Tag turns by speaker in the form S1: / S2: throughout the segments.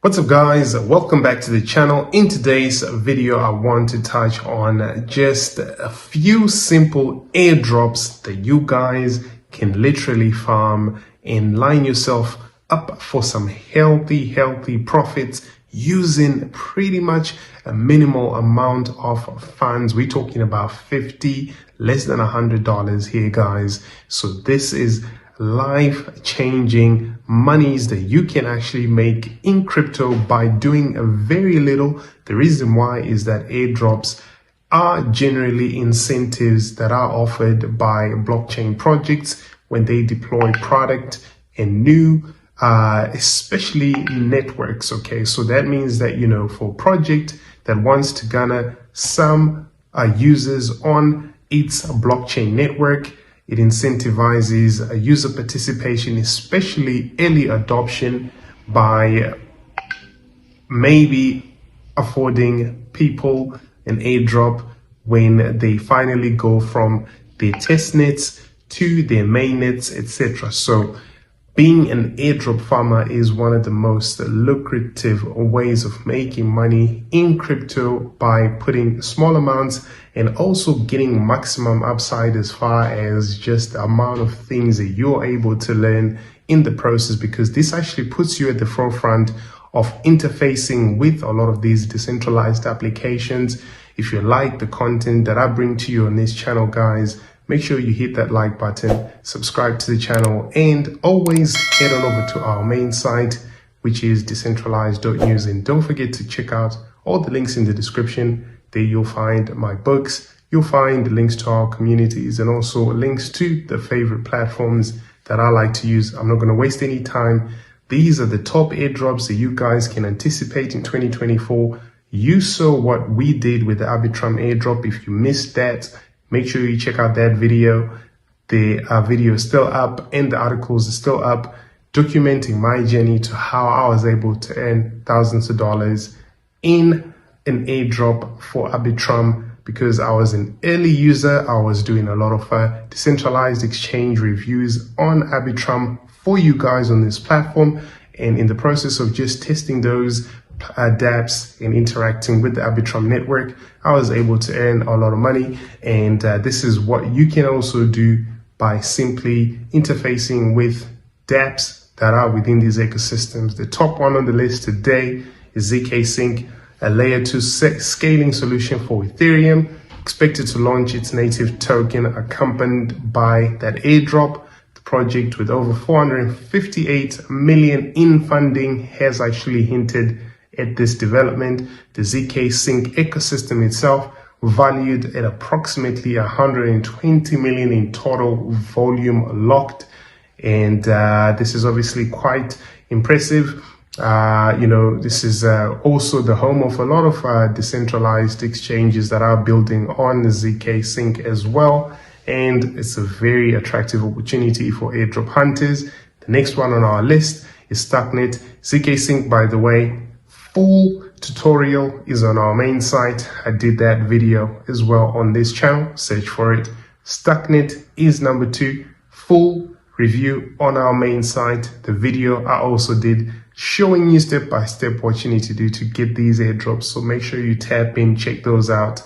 S1: What's up guys, welcome back to the channel. In today's video I want to touch on just a few simple airdrops that you guys can literally farm and line yourself up for some healthy profits using pretty much a minimal amount of funds. We're talking about 50, less than $100 here guys. So this is life-changing monies that you can actually make in crypto by doing a very little. The reason why is that airdrops are generally incentives that are offered by blockchain projects when they deploy product and new especially networks. Okay, so that means that, you know, for a project that wants to garner some users on its blockchain network, it incentivizes user participation, especially early adoption, by maybe affording people an airdrop when they finally go from their test nets to their main nets, etc. So being an airdrop farmer is one of the most lucrative ways of making money in crypto by putting small amounts and also getting maximum upside as far as just the amount of things that you're able to learn in the process, because this actually puts you at the forefront of interfacing with a lot of these decentralized applications. If you like the content that I bring to you on this channel, guys, make sure you hit that like button, subscribe to the channel, and always head on over to our main site, which is decentralized.news. And don't forget to check out all the links in the description. There you'll find my books, you'll find links to our communities, and also links to the favorite platforms that I like to use. I'm not going to waste any time. These are the top airdrops that you guys can anticipate in 2024. You saw what we did with the Arbitrum airdrop. If you missed that, make sure you check out that video. The video is still up and the articles are still up, documenting my journey to how I was able to earn thousands of dollars in an airdrop for Arbitrum, because I was an early user. I was doing a lot of decentralized exchange reviews on Arbitrum for you guys on this platform. And in the process of just testing those dApps and interacting with the Arbitrum network, I was able to earn a lot of money. And this is what you can also do by simply interfacing with dApps that are within these ecosystems. The top one on the list today is ZK Sync, a layer 2 scaling solution for Ethereum, expected to launch its native token accompanied by that airdrop. The project, with over 458 million in funding, has actually hinted at this development. The ZK Sync ecosystem itself, valued at approximately 120 million in total volume locked, and this is obviously quite impressive. You know, this is also the home of a lot of decentralized exchanges that are building on the ZK Sync as well, and it's a very attractive opportunity for airdrop hunters. The next one on our list is Stucknet. ZK Sync, by the way, full tutorial is on our main site. I did that video as well on this channel. Search for it. Stucknet is number 2. Full review on our main site. The video I also did showing you step by step what you need to do to get these airdrops. So make sure you tap in, check those out.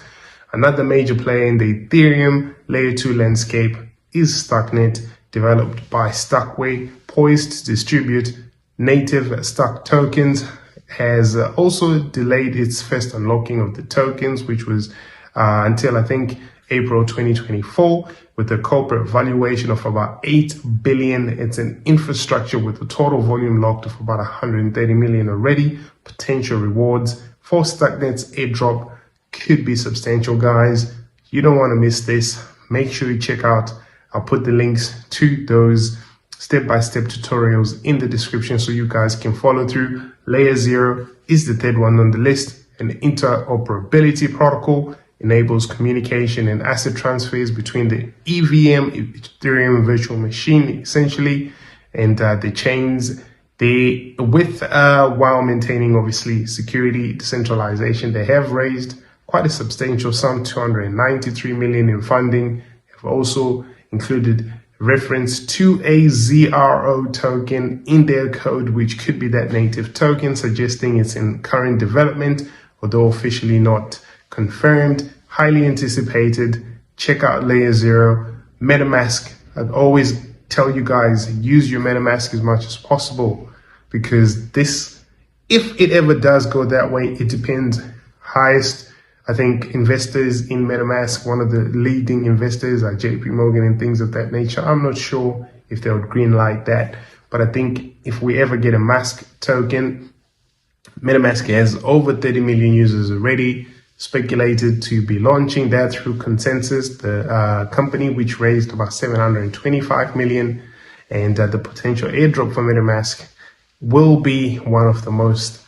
S1: Another major player in the Ethereum layer 2 landscape is Stucknet, developed by Stackway, poised to distribute native Stuck tokens. Has also delayed its first unlocking of the tokens, which was until I think April 2024, with a corporate valuation of about 8 billion. It's an infrastructure with a total volume locked of about 130 million already. Potential rewards for Stucknet's airdrop could be substantial, guys. You don't want to miss this. Make sure you check out. I'll put the links to those step-by-step tutorials in the description so you guys can follow through. Layer 0 is the third one on the list. An interoperability protocol enables communication and asset transfers between the EVM, Ethereum virtual machine, essentially, and the chains. While maintaining obviously security, decentralization, they have raised quite a substantial sum, 293 million in funding. Have also included reference to a ZRO token in their code, which could be that native token, suggesting it's in current development, although officially not confirmed. Highly anticipated. Check out Layer 0. MetaMask, I'd always tell you guys, use your MetaMask as much as possible, because this, if it ever does go that way, it depends. Highest, I think, investors in MetaMask, one of the leading investors like JP Morgan and things of that nature. I'm not sure if they would green light that, but I think if we ever get a mask token, MetaMask has over 30 million users already, speculated to be launching that through Consensus, the company which raised about 725 million, and the potential airdrop for MetaMask will be one of the most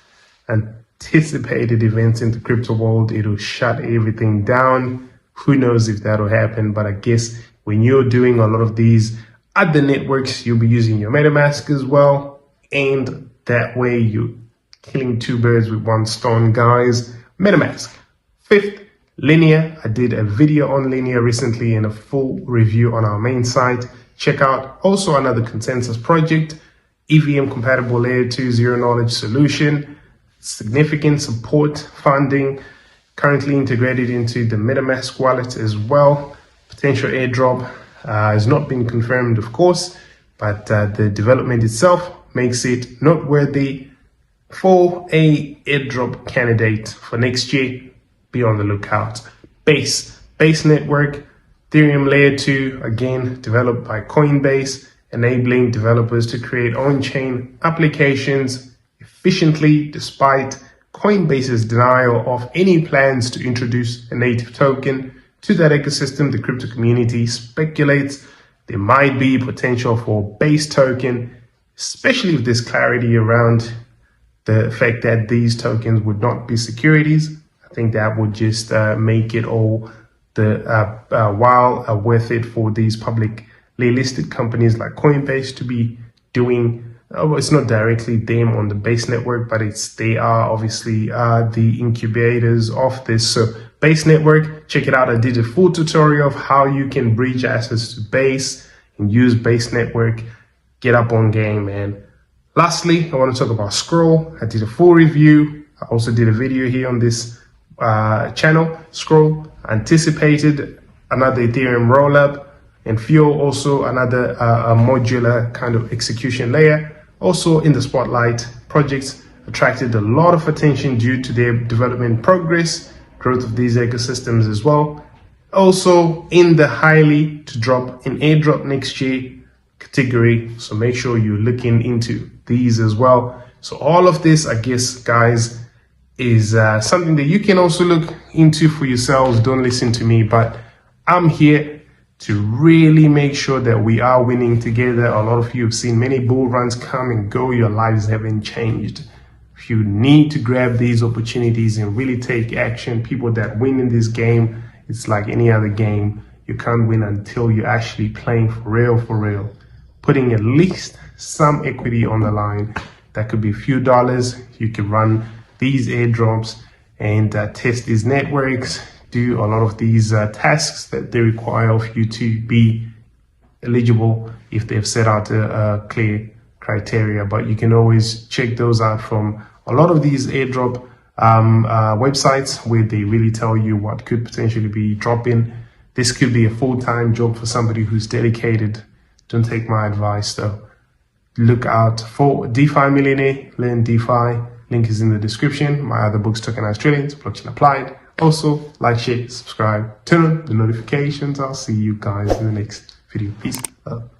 S1: anticipated events in the crypto world. It'll shut everything down. Who knows if that'll happen, but I guess when you're doing a lot of these other networks, you'll be using your MetaMask as well, and that way you're killing two birds with one stone, guys. MetaMask. Fifth, Linear. I did a video on Linear recently and a full review on our main site. Check out also another Consensus project, EVM compatible layer 2 zero knowledge solution, significant support funding, currently integrated into the MetaMask wallet as well. Potential airdrop has not been confirmed, of course, but the development itself makes it noteworthy for a airdrop candidate for next year. Be on the lookout. Base network, Ethereum layer 2, again developed by Coinbase, enabling developers to create on-chain applications efficiently despite Coinbase's denial of any plans to introduce a native token to that ecosystem. The crypto community speculates there might be potential for Base token, especially if there's clarity around the fact that these tokens would not be securities. I think that would just make it all the while worth it for these publicly listed companies like Coinbase to be doing. It's not directly them on the Base network, but they are obviously the incubators of this. So Base network, check it out. I did a full tutorial of how you can bridge assets to Base and use Base network. Get up on game, man. Lastly, I want to talk about Scroll. I did a full review. I also did a video here on this channel. Scroll anticipated another Ethereum rollup, and Fuel also another modular kind of execution layer. Also in the spotlight, projects attracted a lot of attention due to their development progress, growth of these ecosystems as well. Also in the highly to drop in airdrop next year category, so make sure you're looking into these as well. So all of this, I guess, guys, is something that you can also look into for yourselves. Don't listen to me, but I'm here to really make sure that we are winning together. A lot of you have seen many bull runs come and go. Your lives haven't changed. If you need to grab these opportunities and really take action, people that win in this game, it's like any other game. You can't win until you're actually playing for real, putting at least some equity on the line. That could be a few dollars. You can run these airdrops and test these networks, do a lot of these tasks that they require of you to be eligible if they've set out a clear criteria. But you can always check those out from a lot of these airdrop websites where they really tell you what could potentially be dropping. This could be a full-time job for somebody who's dedicated. Don't take my advice though. Look out for DeFi Millionaire, learn DeFi. Link is in the description. My other books, Tokenized Trillions, Blockchain Applied. Also, like, share, subscribe, turn on the notifications. I'll see you guys in the next video. Peace. Love.